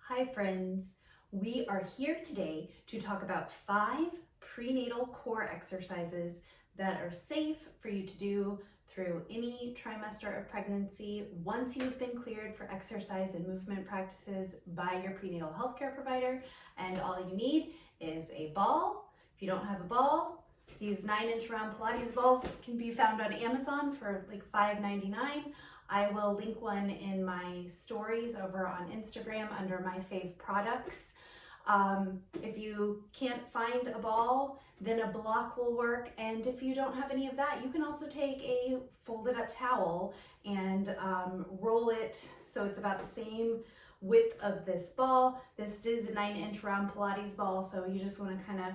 Hi friends, we are here today to talk about 5 prenatal core exercises that are safe for you to do through any trimester of pregnancy once you've been cleared for exercise and movement practices by your prenatal healthcare provider. And all you need is a ball. If you don't have a ball, these 9-inch round Pilates balls can be found on Amazon for like $5.99. I will link one in my stories over on Instagram under my fave products. If you can't find a ball, then a block will work. And if you don't have any of that, you can also take a folded up towel and roll it so it's about the same width of this ball. This is a 9-inch round Pilates ball, so you just want to kind of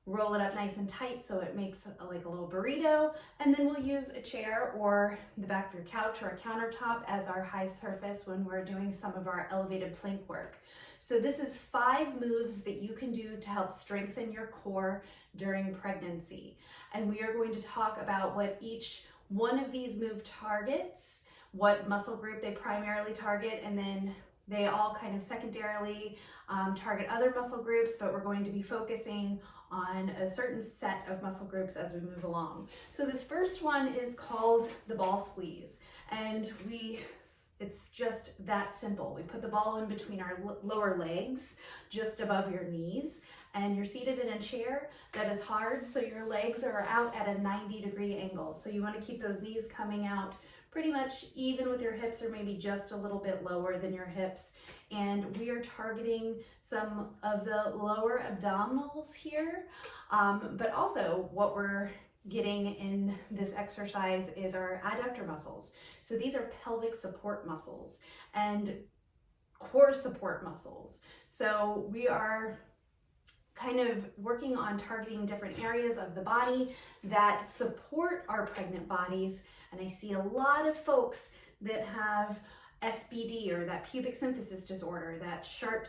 roll it up nice and tight so it makes like a little burrito, and then we'll use a chair or the back of your couch or a countertop as our high surface when we're doing some of our elevated plank work. So this is 5 moves that you can do to help strengthen your core during pregnancy. And we are going to talk about what each one of these move targets, what muscle group they primarily target, and then they all kind of secondarily target other muscle groups, but we're going to be focusing on a certain set of muscle groups as we move along. So this first one is called the ball squeeze, and it's just that simple. We put the ball in between our lower legs, just above your knees, and you're seated in a chair that is hard, so your legs are out at a 90-degree angle. So you want to keep those knees coming out pretty much even with your hips, or maybe just a little bit lower than your hips. And we are targeting some of the lower abdominals here, but also what we're getting in this exercise is our adductor muscles. So these are pelvic support muscles and core support muscles. So we are kind of working on targeting different areas of the body that support our pregnant bodies. And I see a lot of folks that have SBD, or that pubic symphysis disorder, that sharp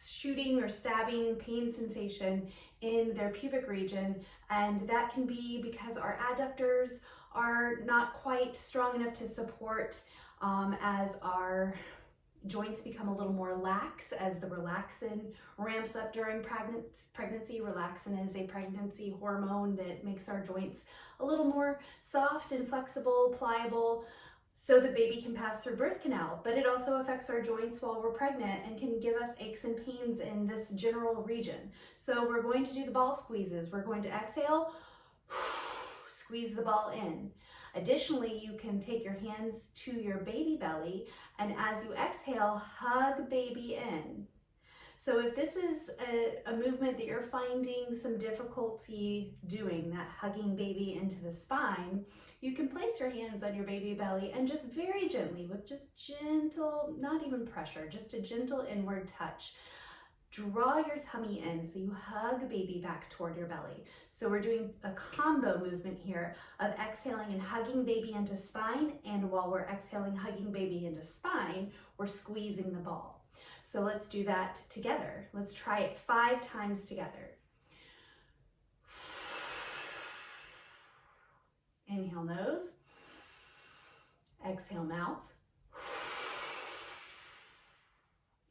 shooting or stabbing pain sensation in their pubic region. And that can be because our adductors are not quite strong enough to support as our joints become a little more lax as the relaxin ramps up during pregnancy. Relaxin is a pregnancy hormone that makes our joints a little more soft and flexible, pliable, so the baby can pass through birth canal. But it also affects our joints while we're pregnant and can give us aches and pains in this general region. So we're going to do the ball squeezes. We're going to exhale, squeeze the ball in. Additionally, you can take your hands to your baby belly, and as you exhale, hug baby in. So if this is a movement that you're finding some difficulty doing, that hugging baby into the spine, you can place your hands on your baby belly and just very gently, with just gentle, not even pressure, just a gentle inward touch, draw your tummy in so you hug baby back toward your belly. So we're doing a combo movement here of exhaling and hugging baby into spine, and while we're exhaling, hugging baby into spine, we're squeezing the ball. So let's do that together. Let's try it 5 times together. Inhale nose, exhale mouth,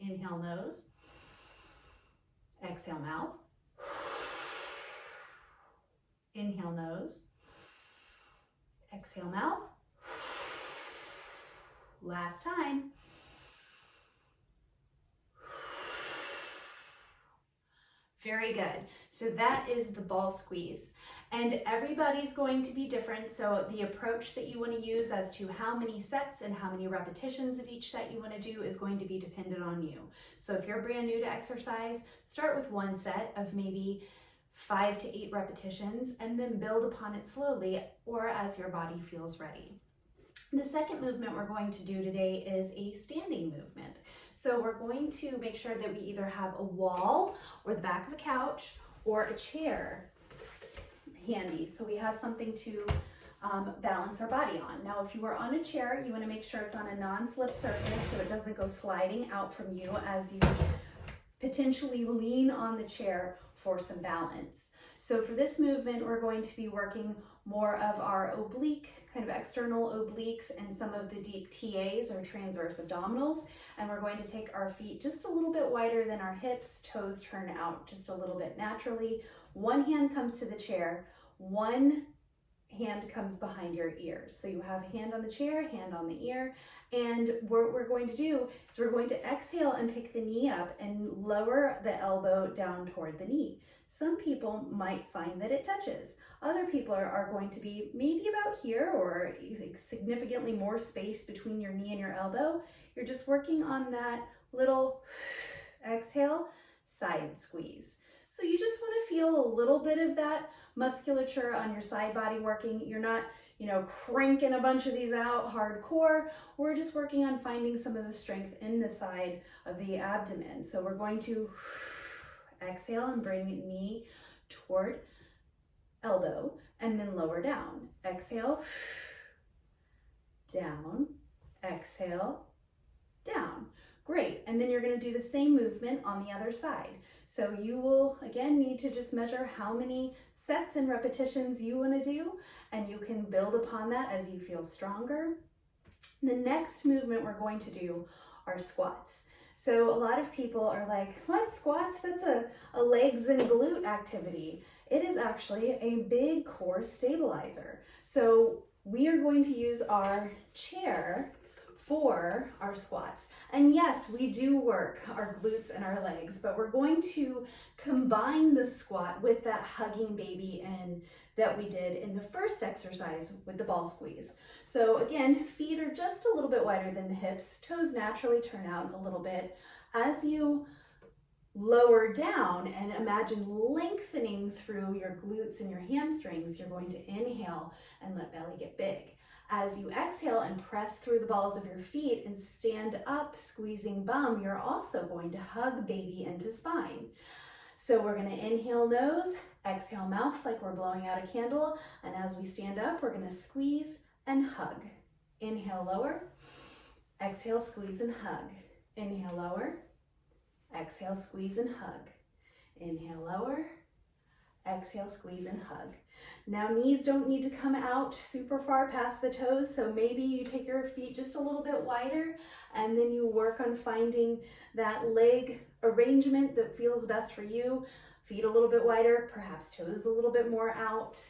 inhale nose, exhale mouth, inhale nose, exhale mouth. Last time. Very good. So that is the ball squeeze. And everybody's going to be different, so the approach that you want to use as to how many sets and how many repetitions of each set you want to do is going to be dependent on you. So if you're brand new to exercise, start with 1 set of maybe 5 to 8 repetitions, and then build upon it slowly or as your body feels ready. The second movement we're going to do today is a standing movement. So we're going to make sure that we either have a wall or the back of a couch or a chair handy, so we have something to balance our body on. Now, if you are on a chair, you want to make sure it's on a non-slip surface so it doesn't go sliding out from you as you potentially lean on the chair for some balance. So for this movement, we're going to be working more of our oblique, kind of external obliques, and some of the deep TAs or transverse abdominals, and we're going to take our feet just a little bit wider than our hips, toes turn out just a little bit naturally. One hand comes to the chair, one hand comes behind your ears. So you have a hand on the chair, hand on the ear, and what we're going to do is we're going to exhale and pick the knee up and lower the elbow down toward the knee. Some people might find that it touches. Other people are going to be maybe about here or significantly more space between your knee and your elbow. You're just working on that little exhale, side squeeze. So you just want to feel a little bit of that musculature on your side body working. You're not, cranking a bunch of these out hardcore. We're just working on finding some of the strength in the side of the abdomen. So we're going to exhale and bring knee toward elbow and then lower down. Exhale, down, exhale, down. Great. And then you're going to do the same movement on the other side. So you will again need to just measure how many sets and repetitions you want to do, and you can build upon that as you feel stronger. The next movement we're going to do are squats. So a lot of people are like, what, squats? That's a legs and glute activity. It is actually a big core stabilizer. So we are going to use our chair for our squats. And yes, we do work our glutes and our legs, but we're going to combine the squat with that hugging baby in that we did in the first exercise with the ball squeeze. So again, feet are just a little bit wider than the hips, toes naturally turn out a little bit. As you lower down and imagine lengthening through your glutes and your hamstrings, you're going to inhale and let belly get big. As you exhale and press through the balls of your feet and stand up, squeezing bum, you're also going to hug baby into spine. So we're going to inhale nose, exhale mouth like we're blowing out a candle, and as we stand up, we're going to squeeze and hug. Inhale, lower, exhale, squeeze and hug. Inhale, lower, exhale, squeeze and hug. Inhale, lower, exhale, squeeze and hug. Now knees don't need to come out super far past the toes, so maybe you take your feet just a little bit wider and then you work on finding that leg arrangement that feels best for you. Feet a little bit wider, perhaps toes a little bit more out.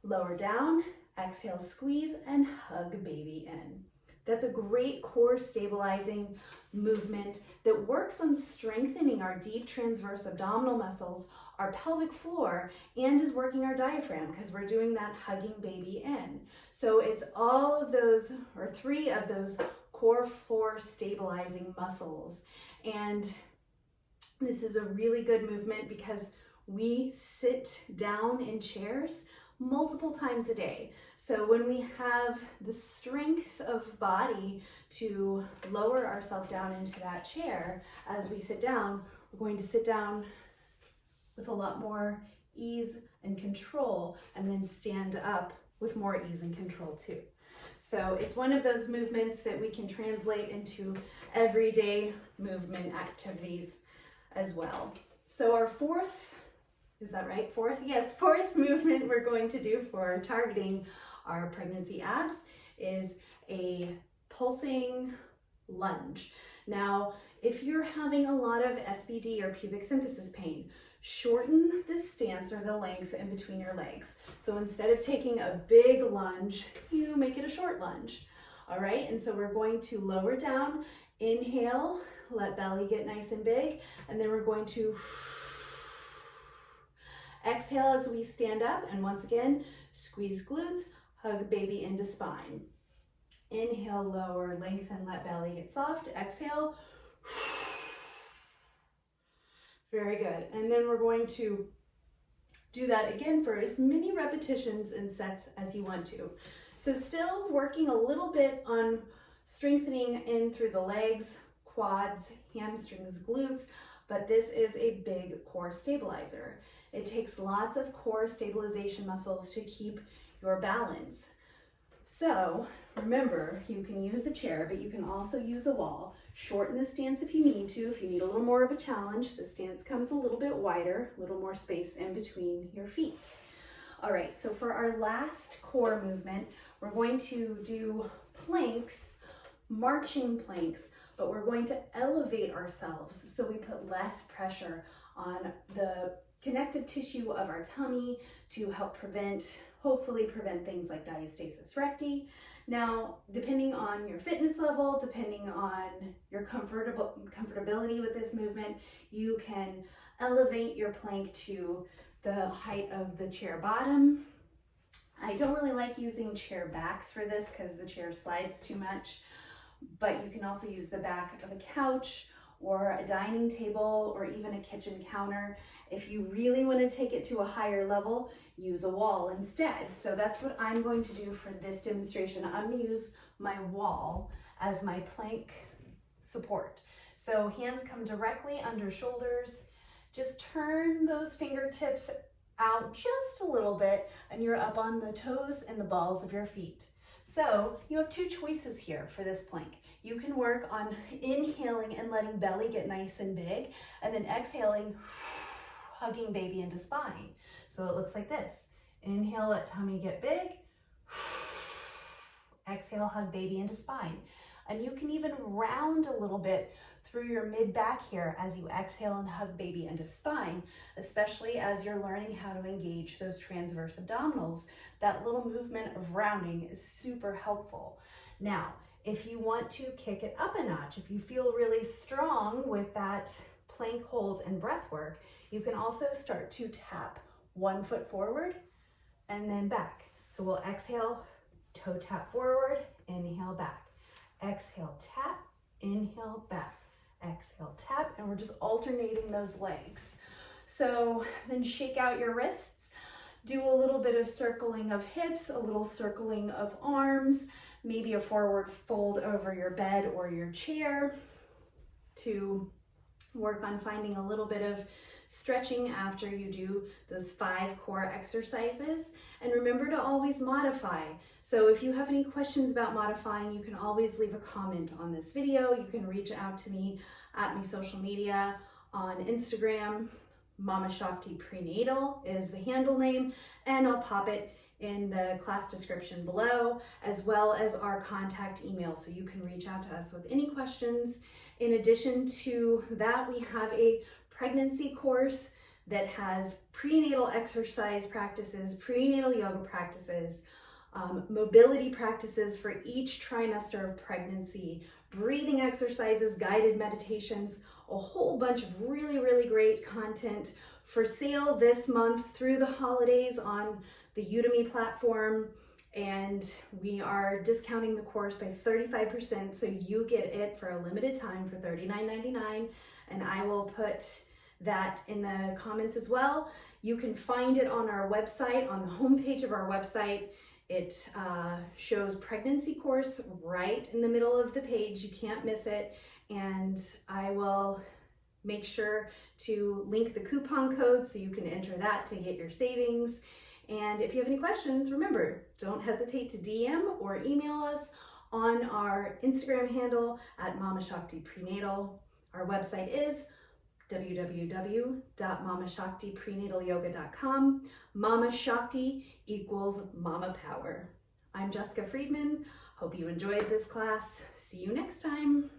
Lower down, exhale, squeeze and hug baby in. That's a great core stabilizing movement that works on strengthening our deep transverse abdominal muscles, our pelvic floor, and is working our diaphragm because we're doing that hugging baby in. So it's all of those, or three of those core floor stabilizing muscles. And this is a really good movement because we sit down in chairs multiple times a day. So when we have the strength of body to lower ourselves down into that chair, as we sit down, we're going to sit down with a lot more ease and control, and then stand up with more ease and control too. So it's one of those movements that we can translate into everyday movement activities as well. So our fourth, is that right? Fourth? Yes, fourth movement we're going to do for targeting our pregnancy abs is a pulsing lunge. Now, if you're having a lot of SBD or pubic symphysis pain, shorten the stance or the length in between your legs. So instead of taking a big lunge, you make it a short lunge. All right, and so we're going to lower down, inhale, let belly get nice and big, and then we're going to exhale as we stand up, and once again, squeeze glutes, hug baby into spine. Inhale, lower, lengthen, let belly get soft. Exhale. Very good. And then we're going to do that again for as many repetitions and sets as you want to. So still working a little bit on strengthening in through the legs, quads, hamstrings, glutes, but this is a big core stabilizer. It takes lots of core stabilization muscles to keep your balance. So remember, you can use a chair, but you can also use a wall. Shorten the stance if you need to. If you need a little more of a challenge, the stance comes a little bit wider, a little more space in between your feet. All right, so for our last core movement, we're going to do planks, marching planks, but we're going to elevate ourselves so we put less pressure on the connective tissue of our tummy to help hopefully prevent things like diastasis recti. Now, depending on your fitness level, depending on your comfortability with this movement, you can elevate your plank to the height of the chair bottom. I don't really like using chair backs for this because the chair slides too much, but you can also use the back of a couch or a dining table or even a kitchen counter. If you really want to take it to a higher level, use a wall instead. So that's what I'm going to do for this demonstration. I'm going to use my wall as my plank support. So hands come directly under shoulders. Just turn those fingertips out just a little bit and you're up on the toes and the balls of your feet. So you have two choices here for this plank. You can work on inhaling and letting belly get nice and big, and then exhaling, hugging baby into spine. So it looks like this. Inhale, let tummy get big. Exhale, hug baby into spine. And you can even round a little bit through your mid back here as you exhale and hug baby into spine, especially as you're learning how to engage those transverse abdominals. That little movement of rounding is super helpful. Now, if you want to kick it up a notch, if you feel really strong with that plank hold and breath work, you can also start to tap one foot forward and then back. So we'll exhale, toe tap forward, inhale back. Exhale, tap, inhale back. Exhale, tap, and we're just alternating those legs. So then shake out your wrists, do a little bit of circling of hips, a little circling of arms, maybe a forward fold over your bed or your chair to work on finding a little bit of stretching after you do those 5 core exercises. And remember to always modify. So if you have any questions about modifying, you can always leave a comment on this video. You can reach out to me at my social media on Instagram. Mama Shakti Prenatal is the handle name, and I'll pop it in the class description below, as well as our contact email, so you can reach out to us with any questions. In addition to that, we have a pregnancy course that has prenatal exercise practices, prenatal yoga practices, mobility practices for each trimester of pregnancy, breathing exercises, guided meditations, a whole bunch of really, really great content for sale this month through the holidays on the Udemy platform. And we are discounting the course by 35%, so you get it for a limited time for $39.99, and I will put that in the comments as well. You can find it on our website, on the homepage of our website. It shows pregnancy course right in the middle of the page. You can't miss it, and I will make sure to link the coupon code so you can enter that to get your savings. And if you have any questions, remember, don't hesitate to DM or email us on our Instagram handle at Mama Shakti Prenatal. Our website is www.mamashaktiprenatalyoga.com. Mama Shakti equals Mama Power. I'm Jessica Friedman. Hope you enjoyed this class. See you next time.